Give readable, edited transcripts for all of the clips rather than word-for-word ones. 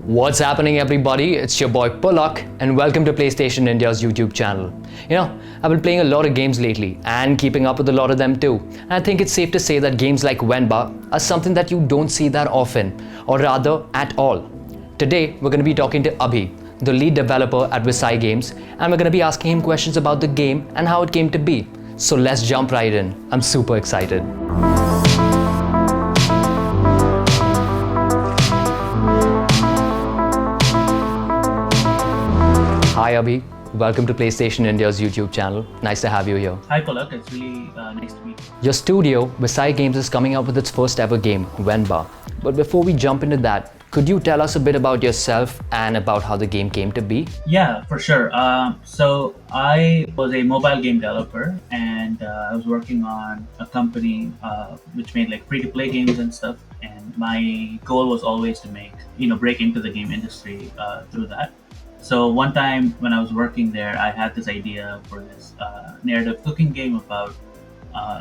What's happening, everybody? It's your boy Pulak, and welcome to PlayStation India's YouTube channel. I've been playing a lot of games lately and keeping up with a lot of them too. And I think it's safe to say that games like Venba are something that you don't see that often, or rather, at all. Today, we're going to be talking to Abhi, the lead developer at Visai Games, and we're going to be asking him questions about the game and how it came to be. So let's jump right in. I'm super excited. Hi Abhi, welcome to PlayStation India's YouTube channel. Nice to have you here. Hi Palak, it's really nice to meet you. Your studio, Visai Games, is coming out with its first ever game, Venba. But before we jump into that, could you tell us a bit about yourself and about how the game came to be? Yeah, for sure. So I was a mobile game developer, and I was working on a company which made like free-to-play games and stuff. And my goal was always to break into the game industry through that. So one time when I was working there, I had this idea for this narrative cooking game about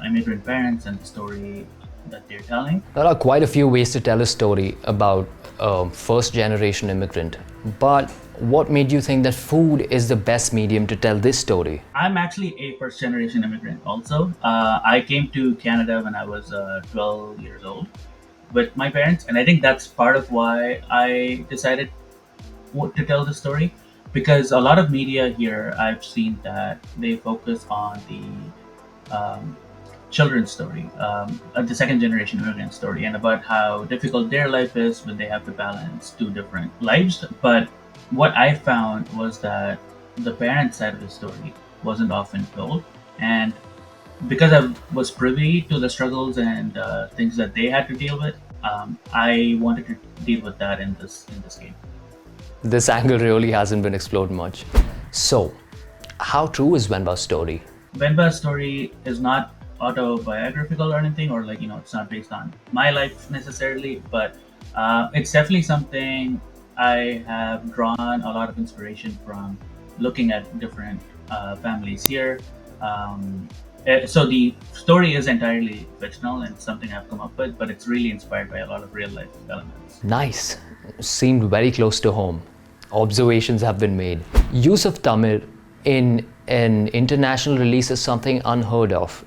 immigrant parents and the story that they're telling. There are quite a few ways to tell a story about a first generation immigrant. But what made you think that food is the best medium to tell this story? I'm actually a first generation immigrant also. I came to Canada when I was 12 years old with my parents, and I think that's part of why I decided to tell the story, because a lot of media here I've seen that they focus on the children's story, the second generation immigrant story, and about how difficult their life is when they have to balance two different lives. But what I found was that the parent side of the story wasn't often told, and because I was privy to the struggles and things that they had to deal with, I wanted to deal with that in this game. This angle really hasn't been explored much. So, how true is Venba's story? Venba's story is not autobiographical or anything, or it's not based on my life necessarily, but it's definitely something I have drawn a lot of inspiration from looking at different families here. So the story is entirely fictional and something I've come up with, but it's really inspired by a lot of real life elements. Nice. Seemed very close to home. Observations have been made. Use of Tamil in an international release is something unheard of,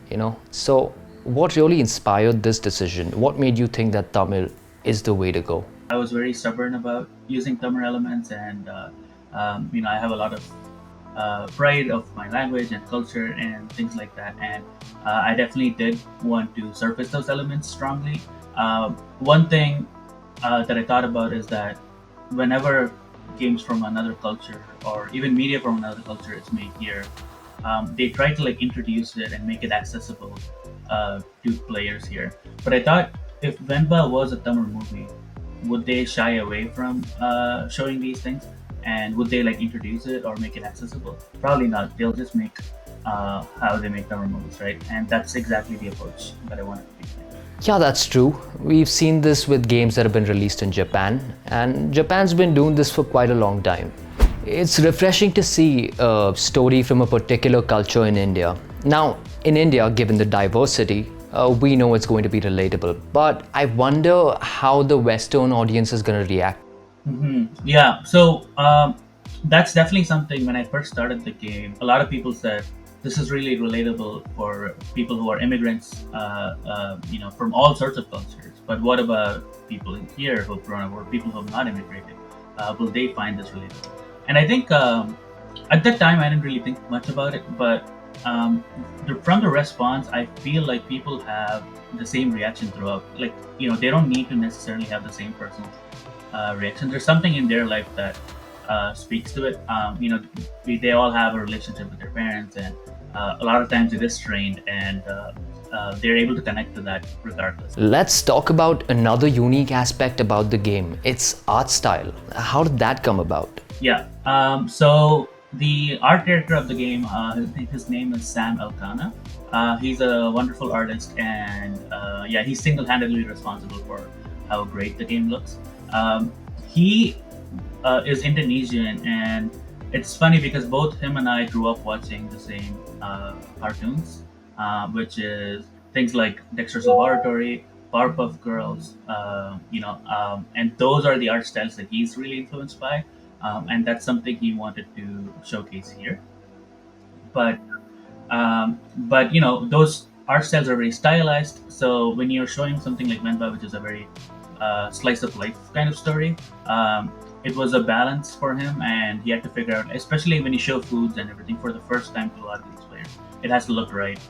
So what really inspired this decision? What made you think that Tamil is the way to go? I was very stubborn about using Tamil elements, and I have a lot of pride of my language and culture and things like that, and I definitely did want to surface those elements strongly. One thing that I thought about is that whenever games from another culture or even media from another culture is made here, they try to introduce it and make it accessible to players here. But I thought, if Venba was a Tamil movie, would they shy away from showing these things, and would they introduce it or make it accessible? Probably not. They'll just make how they make Tamil movies, right? And that's exactly the approach that I wanted to take. Yeah, that's true. We've seen this with games that have been released in Japan, and Japan's been doing this for quite a long time. It's refreshing to see a story from a particular culture in India. Now, in India, given the diversity, we know it's going to be relatable, but I wonder how the Western audience is going to react. Yeah, so that's definitely something. When I first started the game, a lot of people said, this is really relatable for people who are immigrants, from all sorts of cultures. But what about people in here who've grown up, or people who have not immigrated? Will they find this relatable? And I think at that time I didn't really think much about it, but from the response, I feel like people have the same reaction throughout. They don't need to necessarily have the same personal reaction. There's something in their life that speaks to it. They all have a relationship with their parents, and a lot of times it is strained, and they're able to connect to that regardless. Let's talk about another unique aspect about the game. Its art style. How did that come about? Yeah. So the art director of the game, his name is Sam Elkana. He's a wonderful artist, and he's single-handedly responsible for how great the game looks. He is Indonesian, and it's funny because both him and I grew up watching the same cartoons, which is things like Dexter's Laboratory, Powerpuff Girls, and those are the art styles that he's really influenced by, and that's something he wanted to showcase here. But those art styles are very stylized. So when you're showing something like Venba, which is a very slice of life kind of story, it was a balance for him, and he had to figure out, especially when you show foods and everything for the first time to a lot of these players, it has to look right.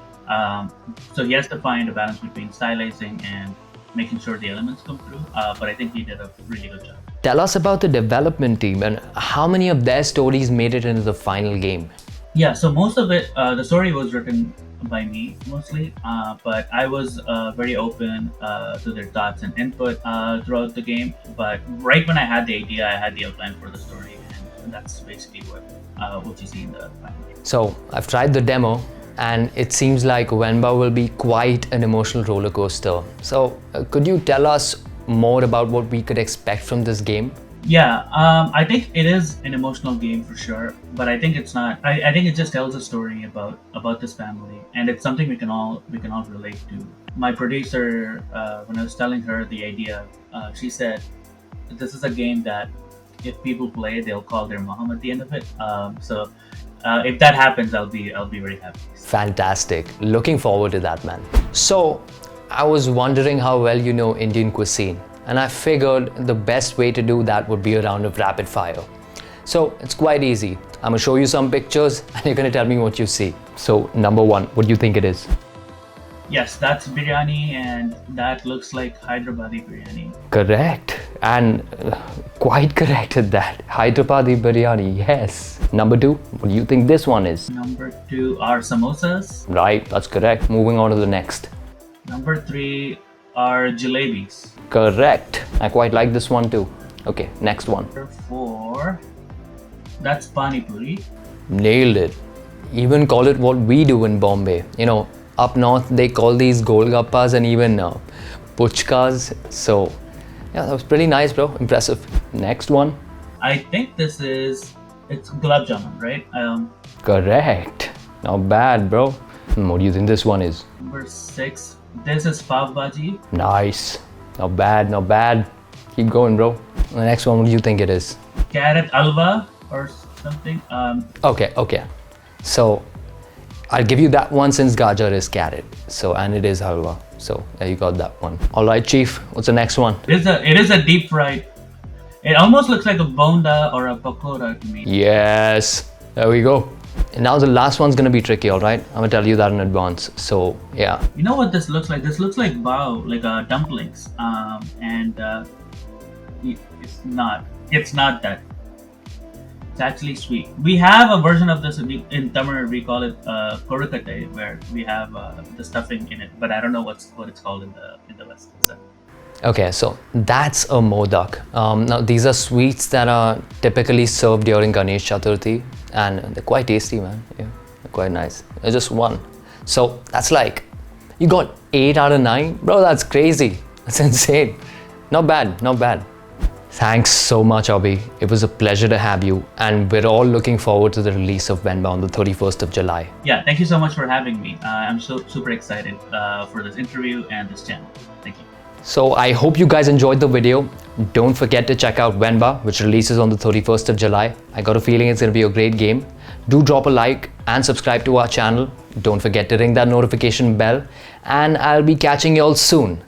So he has to find a balance between stylizing and making sure the elements come through. But I think he did a really good job. Tell us about the development team and how many of their stories made it into the final game. Yeah, so most of it, the story was written by me mostly, but I was very open to their thoughts and input throughout the game. But right when I had the idea, I had the outline for the story, and that's basically what you see in the final game. So I've tried the demo, and it seems like Venba will be quite an emotional roller coaster. So could you tell us more about what we could expect from this game? Yeah, I think it is an emotional game for sure, but I think it's not. I think it just tells a story about this family, and it's something we can all relate to. My producer, when I was telling her the idea, she said, "This is a game that if people play, they'll call their mom at the end of it." So if that happens, I'll be very happy. Fantastic. Looking forward to that, man. So I was wondering how well you know Indian cuisine, and I figured the best way to do that would be a round of rapid fire. So it's quite easy. I'm gonna show you some pictures and you're gonna tell me what you see. So number one, what do you think it is? Yes, that's biryani, and that looks like Hyderabadi biryani. Correct. And quite correct at that. Hyderabadi biryani, yes. Number two, what do you think this one is? Number 2 are samosas. Right, that's correct. Moving on to the next. Number 3 are jalebis. Correct. I quite like this one too. Okay, next one. Number 4, that's pani puri. Nailed it. Even call it what we do in Bombay. You know, up north they call these golgappas and even puchkas. So yeah, that was pretty nice, bro. Impressive. Next one. I think it's gulab jamun, right? Correct. Not bad, bro. What do you think this one is? Number 6, this is pav bhaji. Nice. Not bad, not bad. Keep going, bro. The next one, what do you think it is? Carrot alva or something. Okay. So I'll give you that one since gajar is carrot. So, and it is halwa. So yeah, you got that one. All right, Chief. What's the next one? It is a deep fried. It almost looks like a bonda or a pakora to me. Yes. There we go. And now the last one's gonna be tricky, all right? I'm gonna tell you that in advance. So yeah. You know what this looks like? This looks like bao, like dumplings. It's not. It's not that. It's actually sweet. We have a version of this in Tamil. We call it korukate, where we have the stuffing in it. But I don't know what it's called in the West. So. Okay, so that's a modak. Now these are sweets that are typically served during Ganesh Chaturthi, and they're quite tasty, man. Yeah, they're quite nice. They're just one. So that's like, you got 8 out of 9? Bro, that's crazy. That's insane. Not bad, not bad. Thanks so much, Abhi. It was a pleasure to have you, and we're all looking forward to the release of Venba on the 31st of July. Yeah, thank you so much for having me. I'm super excited for this interview and this channel. Thank you. So I hope you guys enjoyed the video. Don't forget to check out Venba, which releases on the 31st of July. I got a feeling it's going to be a great game. Do drop a like and subscribe to our channel. Don't forget to ring that notification bell, and I'll be catching you all soon.